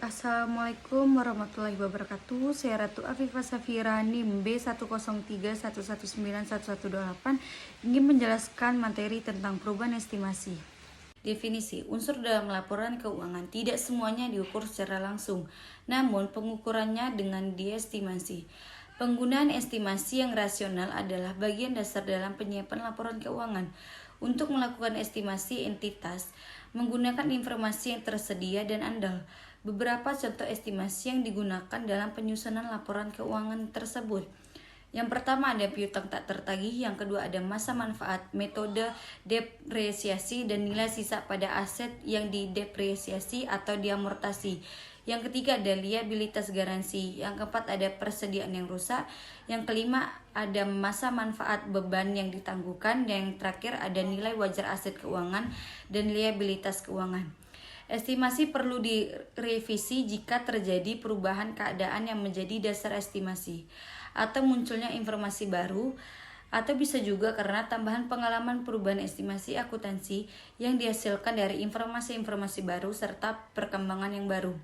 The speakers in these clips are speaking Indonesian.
Assalamualaikum warahmatullahi wabarakatuh. Saya Ratu Afifah Safira NIM B10311919128 ingin menjelaskan materi tentang perubahan estimasi. Definisi unsur dalam laporan keuangan tidak semuanya diukur secara langsung, namun pengukurannya dengan diestimasi. Penggunaan estimasi yang rasional adalah bagian dasar dalam penyiapan laporan keuangan. Untuk melakukan estimasi entitas, menggunakan informasi yang tersedia dan andal. Beberapa contoh estimasi yang digunakan dalam penyusunan laporan keuangan tersebut. Yang pertama ada piutang tak tertagih, yang kedua ada masa manfaat, metode depresiasi dan nilai sisa pada aset yang didepresiasi atau diamortasi. Yang ketiga ada liabilitas garansi, yang keempat ada persediaan yang rusak, yang kelima ada masa manfaat beban yang ditangguhkan, dan yang terakhir ada nilai wajar aset keuangan dan liabilitas keuangan. Estimasi perlu direvisi jika terjadi perubahan keadaan yang menjadi dasar estimasi, atau munculnya informasi baru, atau bisa juga karena tambahan pengalaman perubahan estimasi akuntansi yang dihasilkan dari informasi-informasi baru serta perkembangan yang baru.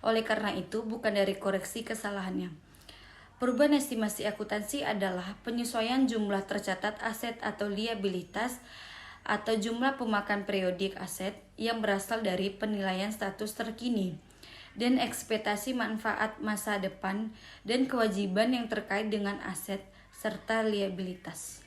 Oleh karena itu, bukan dari koreksi kesalahannya. Perubahan estimasi akuntansi adalah penyesuaian jumlah tercatat aset atau liabilitas atau jumlah pemakan periodik aset yang berasal dari penilaian status terkini dan ekspektasi manfaat masa depan dan kewajiban yang terkait dengan aset serta liabilitas.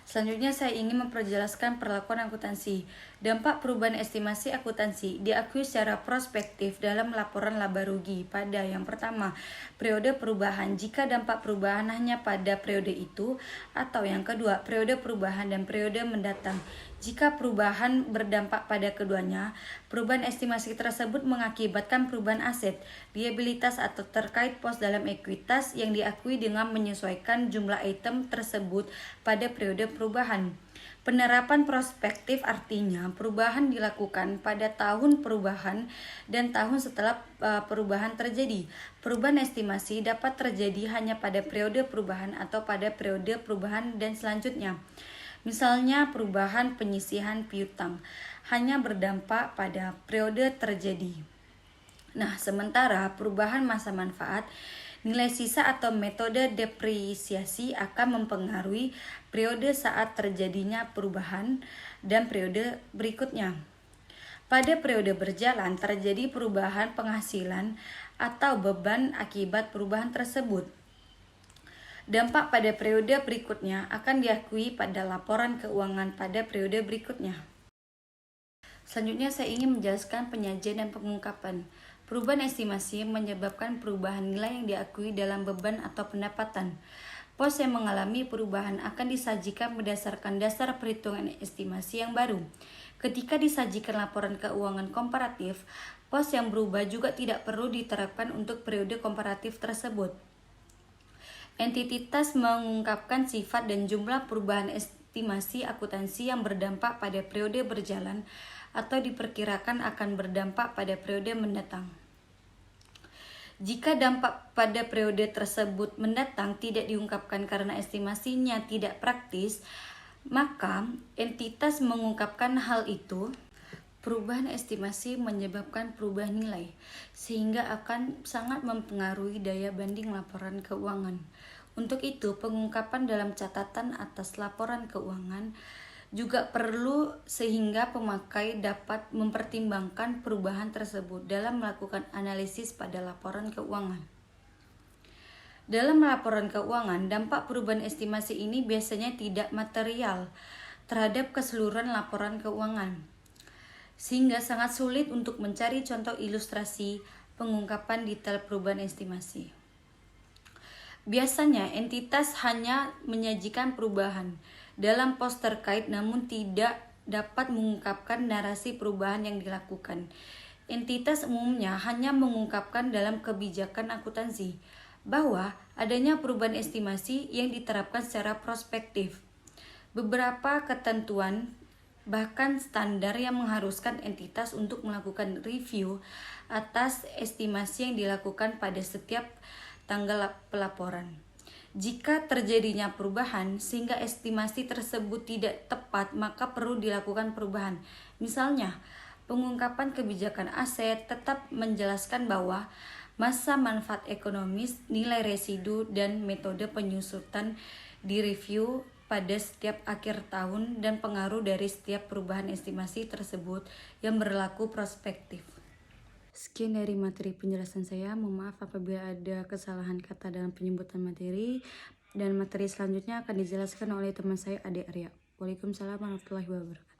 Selanjutnya saya ingin memperjelaskan perlakuan akuntansi. Dampak perubahan estimasi akuntansi diakui secara prospektif dalam laporan laba rugi pada yang pertama, periode perubahan jika dampak perubahan hanya pada periode itu, atau yang kedua, periode perubahan dan periode mendatang. Jika perubahan berdampak pada keduanya, perubahan estimasi tersebut mengakibatkan perubahan aset, liabilitas atau terkait pos dalam ekuitas yang diakui dengan menyesuaikan jumlah item tersebut pada periode perubahan. Penerapan prospektif artinya perubahan dilakukan pada tahun perubahan dan tahun setelah perubahan terjadi. Perubahan estimasi dapat terjadi hanya pada periode perubahan atau pada periode perubahan dan selanjutnya. Misalnya perubahan penyisihan piutang hanya berdampak pada periode terjadi. Nah, sementara perubahan masa manfaat, nilai sisa atau metode depresiasi akan mempengaruhi periode saat terjadinya perubahan dan periode berikutnya. Pada periode berjalan terjadi perubahan penghasilan atau beban akibat perubahan tersebut. Dampak pada periode berikutnya akan diakui pada laporan keuangan pada periode berikutnya. Selanjutnya saya ingin menjelaskan penyajian dan pengungkapan. Perubahan estimasi menyebabkan perubahan nilai yang diakui dalam beban atau pendapatan. Pos yang mengalami perubahan akan disajikan berdasarkan dasar perhitungan estimasi yang baru. Ketika disajikan laporan keuangan komparatif, pos yang berubah juga tidak perlu diterapkan untuk periode komparatif tersebut. Entitas mengungkapkan sifat dan jumlah perubahan estimasi akuntansi yang berdampak pada periode berjalan atau diperkirakan akan berdampak pada periode mendatang. Jika dampak pada periode tersebut mendatang tidak diungkapkan karena estimasinya tidak praktis, maka entitas mengungkapkan hal itu. Perubahan estimasi menyebabkan perubahan nilai, sehingga akan sangat mempengaruhi daya banding laporan keuangan. Untuk itu, pengungkapan dalam catatan atas laporan keuangan juga perlu sehingga pemakai dapat mempertimbangkan perubahan tersebut dalam melakukan analisis pada laporan keuangan. Dalam laporan keuangan, dampak perubahan estimasi ini biasanya tidak material terhadap keseluruhan laporan keuangan, sehingga sangat sulit untuk mencari contoh ilustrasi pengungkapan detail perubahan estimasi. Biasanya entitas hanya menyajikan perubahan dalam pos terkait namun tidak dapat mengungkapkan narasi perubahan yang dilakukan. Entitas umumnya hanya mengungkapkan dalam kebijakan akuntansi bahwa adanya perubahan estimasi yang diterapkan secara prospektif. Beberapa ketentuan bahkan standar yang mengharuskan entitas untuk melakukan review atas estimasi yang dilakukan pada setiap tanggal pelaporan. Jika terjadinya perubahan sehingga estimasi tersebut tidak tepat, maka perlu dilakukan perubahan. Misalnya, Pengungkapan kebijakan aset tetap menjelaskan bahwa masa manfaat ekonomis, nilai residu, dan metode penyusutan direview pada setiap akhir tahun dan pengaruh dari setiap perubahan estimasi tersebut yang berlaku prospektif. Sekian dari materi penjelasan saya. Mohon maaf apabila ada kesalahan kata dalam penyebutan materi, dan materi selanjutnya akan dijelaskan oleh teman saya Ade Arya. Waalaikumsalam warahmatullahi wabarakatuh.